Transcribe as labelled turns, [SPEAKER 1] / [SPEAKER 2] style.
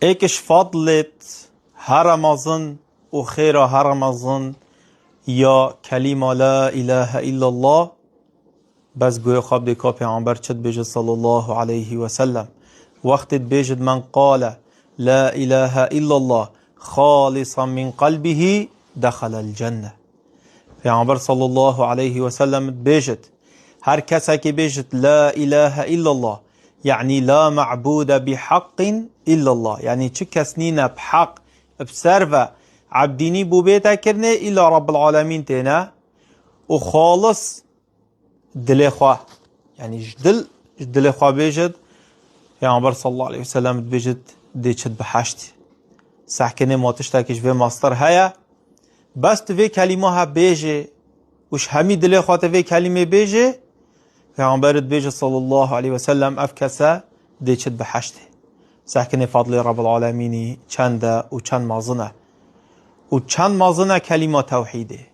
[SPEAKER 1] ایکش فضلت هر مازن و خیر هر مازن یا کلمه لا اله الا الله بس گوی خواب دیکا پیغمبر چد بجد صلی الله علیه و سلم وقت بجد من قال لا اله الا الله خالصا من قلبه دخل الجنه. پیغمبر صلی الله علیه و سلم بجد هر کسی که بجد لا اله الا الله يعني لا معبود بحق إلا الله، يعني چه کس نینه بحق بسر عبدینی بو بیتا کرنه إلا رب العالمين تینا و خالص دل خواه، يعني جدل خواه بيجد پیغمبر صلى الله عليه وسلم بيجد دي چد بحشت سحكنه ماتش تاكش في ماستر هيا بس في كلمه ها بيجي وش همي دل خواه في كلمه بيجي پیغمبر بيجي صلى الله عليه وسلم افكسه دي چد بحشت سحكنه فضل رب العالمين چنده و چند مازنه و چند مازنه كلمه توحيده.